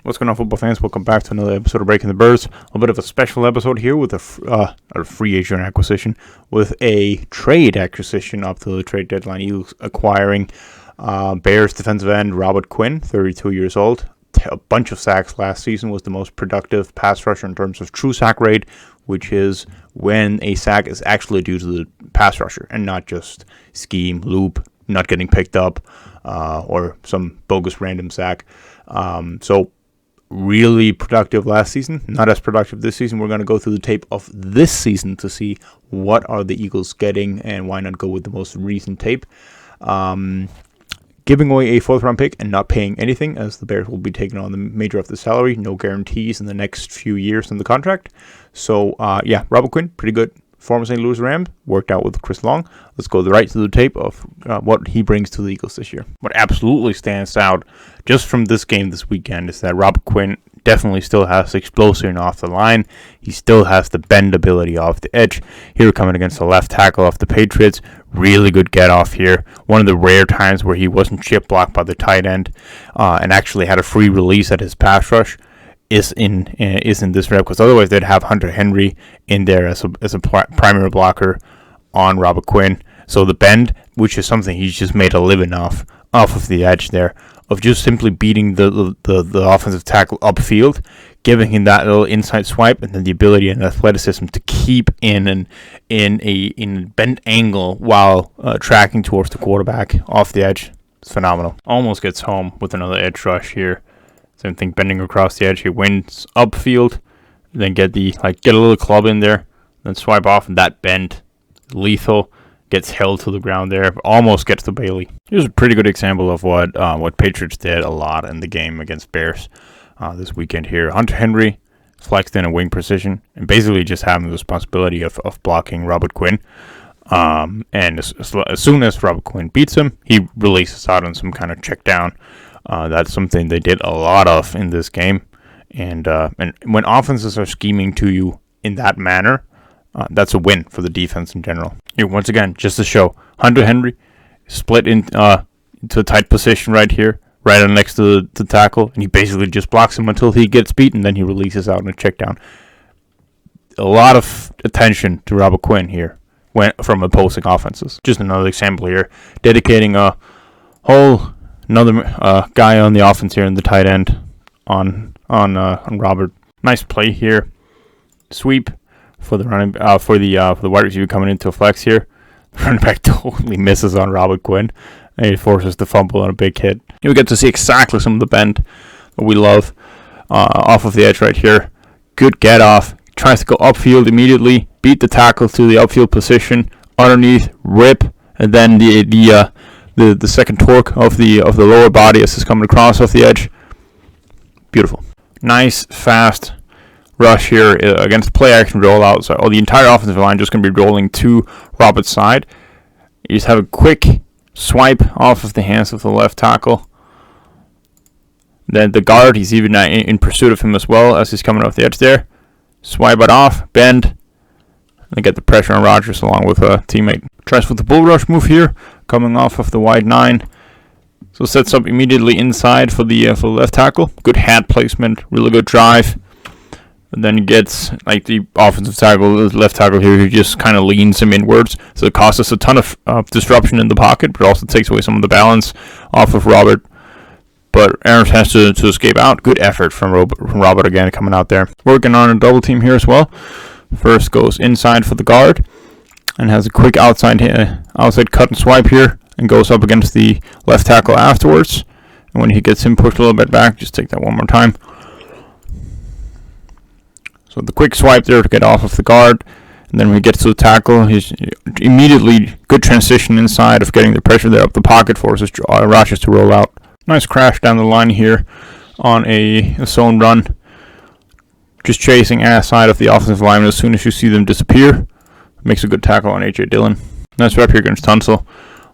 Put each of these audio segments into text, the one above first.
What's going on, football fans? Welcome back to another episode of Breaking the Birds. A little bit of a special episode here with a free agent acquisition, with a trade acquisition up to the trade deadline. Eagles acquiring Bears defensive end Robert Quinn, 32 years old. A bunch of sacks last season, was the most productive pass rusher in terms of true sack rate, which is when a sack is actually due to the pass rusher and not just scheme, loop, not getting picked up, or some bogus random sack. So really productive last season, not as productive this season. We're going to go through the tape of this season to see what are the Eagles getting and why not go with the most recent tape. Giving away a fourth-round pick and not paying anything, as the Bears will be taking on the major of the salary. No guarantees in the next few years in the contract. So, Robert Quinn, pretty good. Former St. Louis Ram, worked out with Chris Long. Let's go right to the tape of what he brings to the Eagles this year. What absolutely stands out just from this game this weekend is that Robert Quinn definitely still has explosion off the line. He still has the bend ability off the edge. Here coming against the left tackle of the Patriots. Really good get off here. One of the rare times where he wasn't chip blocked by the tight end and actually had a free release at his pass rush. Is in this rep, because otherwise they'd have Hunter Henry in there as a primary blocker on Robert Quinn. So the bend, which is something he's just made a living off of the edge there, of just simply beating the offensive tackle upfield, giving him that little inside swipe, and then the ability and athleticism to keep in a bent angle while tracking towards the quarterback off the edge. It's phenomenal. Almost gets home with another edge rush here. Same thing, bending across the edge. He wins upfield, then get a little club in there, then swipe off, and that bend, lethal, gets held to the ground there. Almost gets to Bailey. Here's a pretty good example of what Patriots did a lot in the game against Bears this weekend here. Hunter Henry flexed in a wing position and basically just having the responsibility of blocking Robert Quinn. And as soon as Robert Quinn beats him, he releases out on some kind of check down. That's something they did a lot of in this game. And when offenses are scheming to you in that manner, that's a win for the defense in general. Here, once again, just to show, Hunter Henry split into a tight position right here, right on next to the tackle, and he basically just blocks him until he gets beaten, then he releases out in a check down. A lot of attention to Robert Quinn here from opposing offenses. Just another example here, dedicating another guy on the offense here in the tight end on Robert. Nice play here. Sweep for the running for the wide receiver coming into a flex here. The running back totally misses on Robert Quinn, and he forces the fumble on a big hit. We get to see exactly some of the bend that we love off of the edge right here. Good get off. Tries to go upfield immediately. Beat the tackle to the upfield position. Underneath, rip, and then the second torque of the lower body as it's coming across off the edge. Beautiful. Nice, fast rush here against play action rollout. So the entire offensive line just going to be rolling to Robert's side. You just have a quick swipe off of the hands of the left tackle. Then the guard, he's even in pursuit of him as well as he's coming off the edge there. Swipe it off, bend, and get the pressure on Rodgers along with a teammate. Tries with the bull rush move here, coming off of the wide 9. So sets up immediately inside for the left tackle. Good hat placement, really good drive. And then he gets the offensive tackle, the left tackle here, who just kind of leans him inwards. So it costs us a ton of disruption in the pocket, but also takes away some of the balance off of Robert. But Aaron has to escape out. Good effort from Robert again coming out there. Working on a double team here as well. First goes inside for the guard and has a quick outside cut and swipe here and goes up against the left tackle afterwards. And when he gets him pushed a little bit back, just take that one more time. So the quick swipe there to get off of the guard. And then when he gets to the tackle, he's immediately good transition inside of getting the pressure there up the pocket, forces Rodgers to roll out. Nice crash down the line here on a zone run. Just chasing outside of the offensive lineman as soon as you see them disappear. Makes a good tackle on A.J. Dillon. Nice rep here against Tunsil.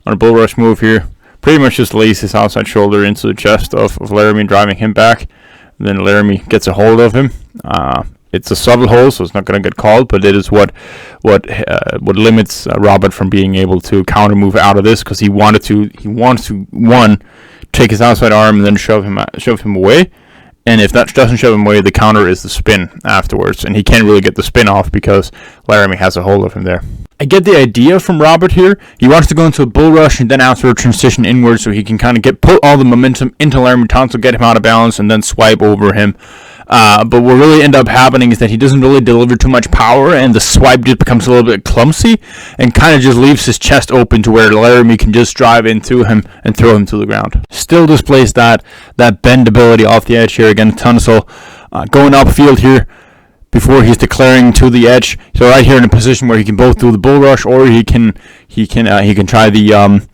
On a bull rush move here. Pretty much just lays his outside shoulder into the chest of Laramie, driving him back. And then Laramie gets a hold of him. It's a subtle hold, so it's not going to get called, but it is what limits Robert from being able to counter move out of this, because he wants to take his outside arm and then shove him away, And if that doesn't shove him away, the counter is the spin afterwards. And he can't really get the spin off because Laramie has a hold of him there. I get the idea from Robert here. He wants to go into a bull rush and then after a transition inward so he can kind of put all the momentum into Laramie Tunsil, get him out of balance, and then swipe over him. But what really end up happening is that he doesn't really deliver too much power, and the swipe just becomes a little bit clumsy and kind of just leaves his chest open to where Laramie can just drive into him and throw him to the ground. Still displays that bendability off the edge here against Tunsil. Going upfield here before he's declaring to the edge. So right here in a position where he can both do the bull rush or he can try the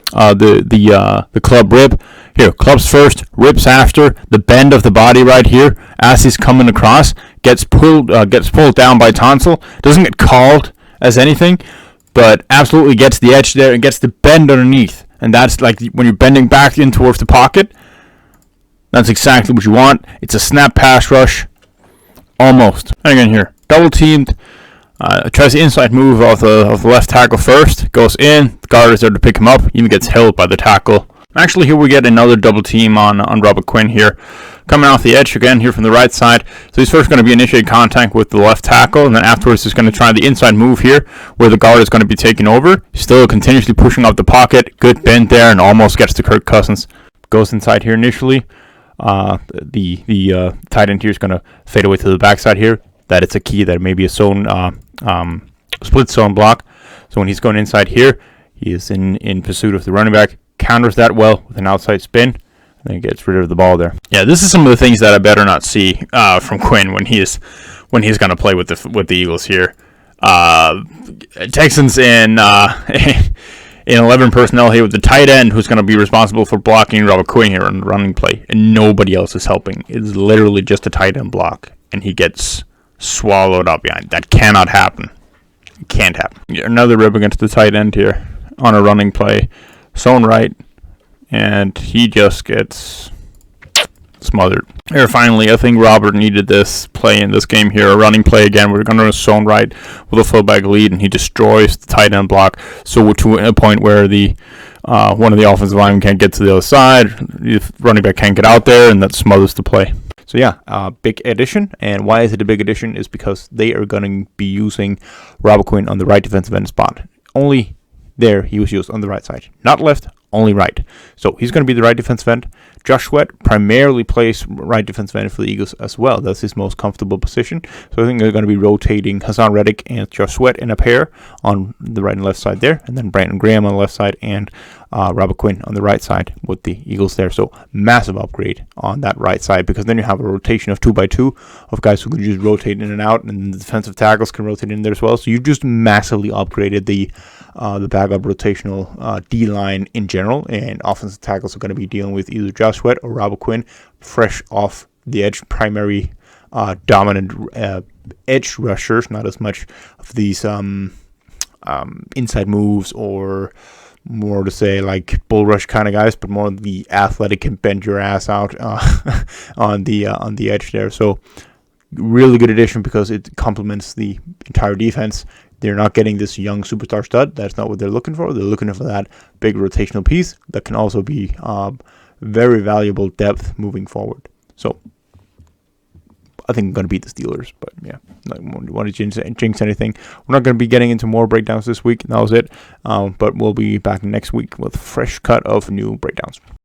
club rip. Here, clubs first, rips after. The bend of the body right here as he's coming across gets pulled down by Tunsil. Doesn't get called as anything, but absolutely gets the edge there and gets the bend underneath. And that's like when you're bending back in towards the pocket. That's exactly what you want. It's a snap pass rush. Almost. And again here, double teamed. Tries the inside move of the left tackle first. Goes in. The guard is there to pick him up. Even gets held by the tackle. Actually, here we get another double team on Robert Quinn here. Coming off the edge again here from the right side. So he's first going to be initiating contact with the left tackle. And then afterwards he's going to try the inside move here where the guard is going to be taken over. Still continuously pushing up the pocket. Good bend there and almost gets to Kirk Cousins. Goes inside here initially. The tight end here is going to fade away to the backside here. That it's a key that maybe a zone split zone block. So when he's going inside here, he is in pursuit of the running back. Counters that well with an outside spin, and then gets rid of the ball there. Yeah, this is some of the things that I better not see from Quinn when he's going to play with the Eagles here. Texans in 11 personnel here with the tight end who's going to be responsible for blocking Robert Quinn here on the running play, and nobody else is helping. It's literally just a tight end block, and he gets swallowed up behind. That cannot happen. It can't happen. Another rib against the tight end here on a running play. Zone right, and he just gets smothered. Here, finally, I think Robert needed this play in this game here. A running play again. We're going to zone right with a fullback lead, and he destroys the tight end block. So we're to a point where the one of the offensive linemen can't get to the other side. The running back can't get out there, and that smothers the play. So yeah, big addition. And why is it a big addition? Is because they are going to be using Robert Quinn on the right defensive end spot. Only there he was used on the right side, not left, only right. So he's going to be the right defensive end. Josh Sweat primarily plays right defensive end for the Eagles as well. That's his most comfortable position. So I think they're going to be rotating Hassan Reddick and Josh Sweat in a pair on the right and left side there, and then Brandon Graham on the left side and Robert Quinn on the right side with the Eagles there. So massive upgrade on that right side, because then you have a rotation of 2x2 of guys who can just rotate in and out, and the defensive tackles can rotate in there as well. So you just massively upgraded the backup rotational D-line in general, and offensive tackles are going to be dealing with either Josh Sweat or Robert Quinn, fresh off the edge, primary dominant edge rushers, not as much of these inside moves or more to say like bull rush kind of guys, but more the athletic can bend your ass out on the edge there. So really good addition because it complements the entire defense. They're not getting this young superstar stud. That's not what they're looking for. They're looking for that big rotational piece that can also be very valuable depth moving forward. So I think I'm going to beat the Steelers, but yeah, I don't want to jinx anything. We're not going to be getting into more breakdowns this week. That was it. But we'll be back next week with a fresh cut of new breakdowns.